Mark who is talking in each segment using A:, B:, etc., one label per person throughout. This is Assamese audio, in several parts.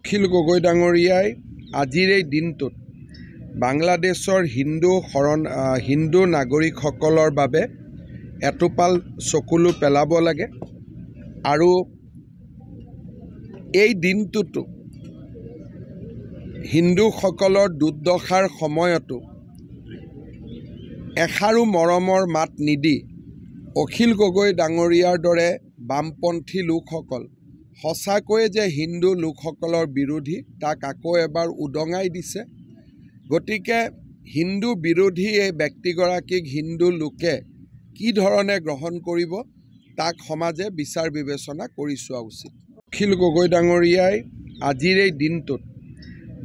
A: অখিল গগৈ ডাঙৰীয়াই আজিৰ এই দিনটোত বাংলাদেশৰ হিন্দু নাগৰিকসকলৰ বাবে এটোপাল চকুলো পেলাব লাগে আৰু এই দিনটোতো হিন্দুসকলৰ দুৰ্দশাৰ সময়তো এষাৰো মৰমৰ মাত নিদি অখিল গগৈ ডাঙৰীয়াৰ দৰে বামপন্থী লোকসকল সঁচাকৈয়ে যে হিন্দু লোকসকলৰ বিৰোধী তাক আকৌ এবাৰ উদঙাই দিছে। গতিকে হিন্দু বিৰোধী এই ব্যক্তিগৰাকীক হিন্দু লোকে কি ধৰণে গ্ৰহণ কৰিব তাক সমাজে বিচাৰ বিবেচনা কৰি চোৱা উচিত। অখিল গগৈ ডাঙৰীয়াই আজিৰ এই দিনটোত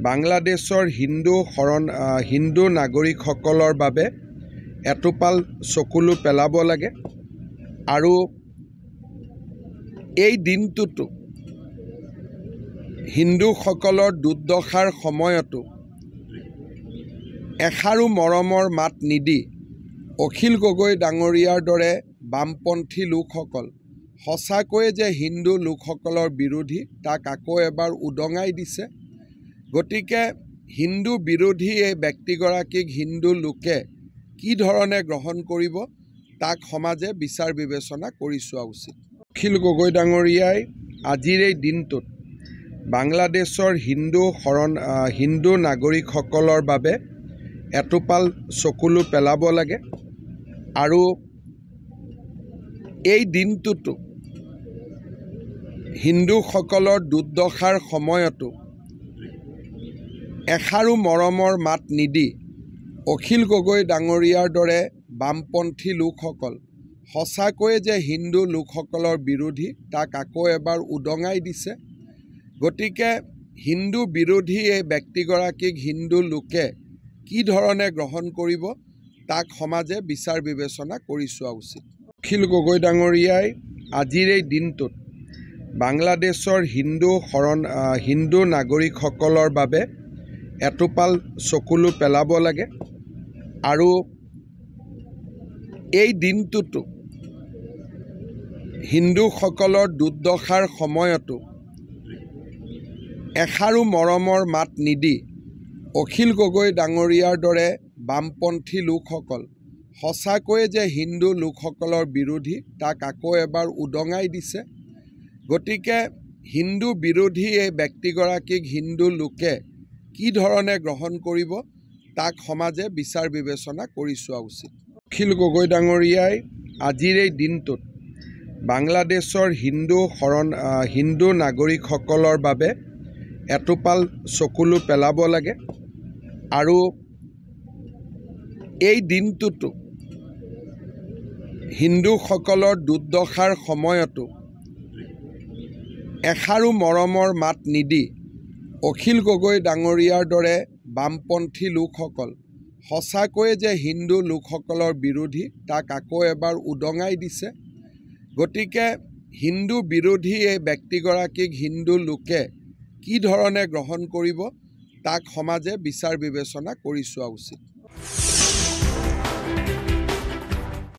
A: বাংলাদেশৰ হিন্দু নাগৰিকসকলৰ বাবে এটোপাল চকুলো পেলাব লাগে আৰু এই দিনটোতো হিন্দুসকলৰ দুৰ্দশাৰ সময়তো এষাৰো মৰমৰ মাত নিদি অখিল গগৈ ডাঙৰীয়াৰ দৰে বামপন্থী লোকসকল সঁচাকৈয়ে যে হিন্দু লোকসকলৰ বিৰোধী তাক আকৌ এবাৰ উদঙাই দিছে। গতিকে হিন্দু বিৰোধী এই ব্যক্তিগৰাকীক হিন্দু লোকে কি ধৰণে গ্ৰহণ কৰিব তাক সমাজে বিচাৰ বিবেচনা কৰি চোৱা উচিত। অখিল গগৈ ডাঙৰীয়াই আজিৰ এই দিনটোত বাংলাদেশৰ হিন্দু নাগৰিকসকলৰ বাবে এটোপাল চকুলো পেলাব লাগে আৰু এই দিনটোতো হিন্দুসকলৰ দুৰ্দশাৰ সময়তো এষাৰো মৰমৰ মাত নিদি অখিল গগৈ ডাঙৰীয়াৰ দৰে বামপন্থী লোকসকল সঁচাকৈয়ে যে হিন্দু লোকসকলৰ বিৰোধী তাক আকৌ এবাৰ উদঙাই দিছে। গতিকে হিন্দু বিৰোধী এই ব্যক্তিগৰাকীক হিন্দু লোকে কি ধৰণে গ্ৰহণ কৰিব তাক সমাজে বিচাৰ বিবেচনা কৰি চোৱা উচিত। অখিল গগৈ ডাঙৰীয়াই আজিৰ এই দিনটোত বাংলাদেশৰ হিন্দু নাগৰিকসকলৰ বাবে এটোপাল চকুলো পেলাব লাগে আৰু এই দিনটোতো হিন্দুসকলৰ দুৰ্দশাৰ সময়তো এষাৰো মৰমৰ মাত নিদি অখিল গগৈ ডাঙৰীয়াৰ দৰে বামপন্থী লোকসকল সঁচাকৈয়ে যে হিন্দু লোকসকলৰ বিৰোধী তাক আকৌ এবাৰ উদঙাই দিছে। গতিকে হিন্দু বিৰোধী এই ব্যক্তিগৰাকীক হিন্দু লোকে কি ধৰণে গ্ৰহণ কৰিব তাক সমাজে বিচাৰ বিবেচনা কৰি চোৱা উচিত। অখিল গগৈ ডাঙৰীয়াই আজিৰ এই দিনটোত বাংলাদেশৰ হিন্দু নাগৰিকসকলৰ বাবে এটোপাল চকুলো পেলাব লাগে আৰু এই দিনটোতো হিন্দুসকলৰ দুৰ্দশাৰ সময়তো এষাৰো মৰমৰ মাত নিদি অখিল গগৈ ডাঙৰীয়াৰ দৰে বামপন্থী লোকসকল সঁচাকৈয়ে যে হিন্দু লোকসকলৰ বিৰোধী তাক আকৌ এবাৰ উদঙাই দিছে। গতিকে হিন্দু বিৰোধী এই ব্যক্তিগৰাকীক হিন্দু লোকে কি ধৰণে গ্ৰহণ কৰিব তাক সমাজে বিচাৰ বিবেচনা কৰি চোৱা উচিত।